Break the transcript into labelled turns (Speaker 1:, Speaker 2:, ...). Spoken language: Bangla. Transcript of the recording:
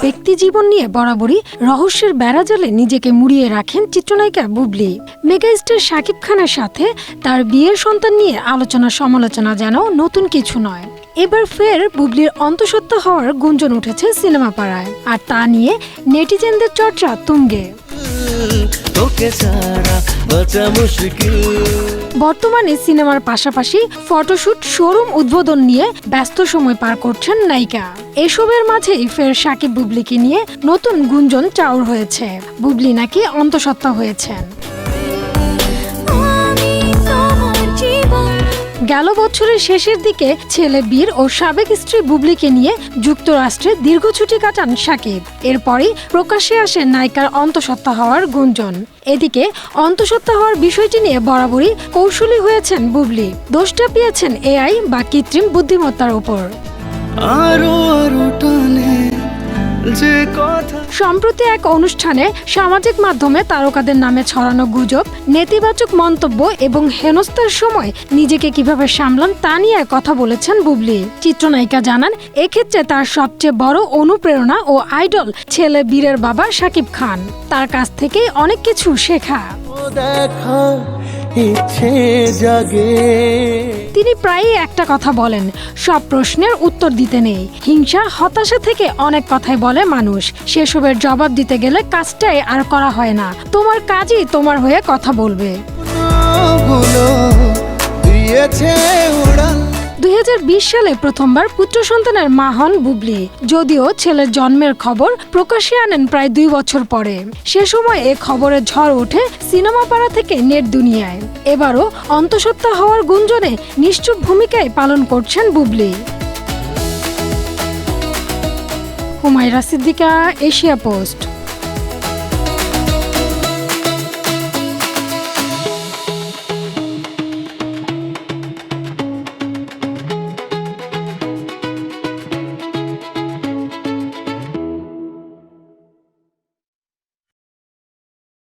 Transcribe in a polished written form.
Speaker 1: ব্যক্তি জীবন নিয়ে বরাবরই রহস্যের বেড়াজালে নিজেকে মুড়িয়ে রাখেন চিত্রনায়িকা বুবলি। মেগাস্টার শাকিব খানের সাথে তার বিয়ের সন্তান নিয়ে আলোচনা সমালোচনা যেন নতুন কিছু নয়। এবার ফের বুবলির অন্তঃসত্ত্বা হওয়ার গুঞ্জন উঠেছে সিনেমা পাড়ায়, আর তা নিয়ে নেটিজেনদের চর্চা তুঙ্গে। বর্তমানে সিনেমার পাশাপাশি ফটোশুট, শোরুম উদ্বোধন নিয়ে ব্যস্ত সময় পার করছেন নায়িকা। এসবের মাঝেই ফের শাকিব বুবলিকে নিয়ে নতুন গুঞ্জন চাউর হয়েছে। বুবলি নাকি অন্তঃসত্ত্বা হয়েছেন। গেল বছরের শেষের দিকে ছেলে বীর ও সাবেক স্ত্রী বুবলিকে নিয়ে যুক্তরাষ্ট্রে দীর্ঘ ছুটি কাটান শাকিব। এরপরই প্রকাশ্যে আসে নায়িকার অন্তঃসত্ত্বা হওয়ার গুঞ্জন। এদিকে অন্তঃসত্ত্বা হওয়ার বিষয়টি নিয়ে বরাবরই কৌশলী হয়েছেন বুবলি। দোষটা পেয়েছেন এআই বা কৃত্রিম বুদ্ধিমত্তার উপর। সম্প্রতি এক অনুষ্ঠানে সামাজিক মাধ্যমে তারকাদের নামে ছড়ানো গুজব, নেতিবাচক মন্তব্য এবং হেনস্থার সময় নিজেকে কিভাবে সামলান তা নিয়ে কথা বলেছেন বুবলি। চিত্রনায়িকা জানান, এক্ষেত্রে তার সবচেয়ে বড় অনুপ্রেরণা ও আইডল ছেলে বীরের বাবা শাকিব খান। তার কাছ থেকেই অনেক কিছু শেখা। তিনি প্রায়ই একটা কথা বলেন, সব প্রশ্নের উত্তর দিতে নেই। হিংসা, হতাশা থেকে অনেক কথাই বলে মানুষ। সেসবের জবাব দিতে গেলে কাজটাই আর করা হয় না। তোমার কাজই তোমার হয়ে কথা বলবে। 2020 সালে প্রথমবার পুত্র সন্তানের মা হন বুবলি। যদিও ছেলের জন্মের খবর প্রকাশ্যে আনেন প্রায় 2 বছর পরে। সে সময় এ খবরের ঝড় ওঠে সিনেমা পাড়া থেকে নেট দুনিয়ায়। এবারও অন্তঃসত্ত্বা হওয়ার গুঞ্জনে নিশ্চুপ ভূমিকায় পালন করছেন বুবলি। Humaira Siddika, Asia post.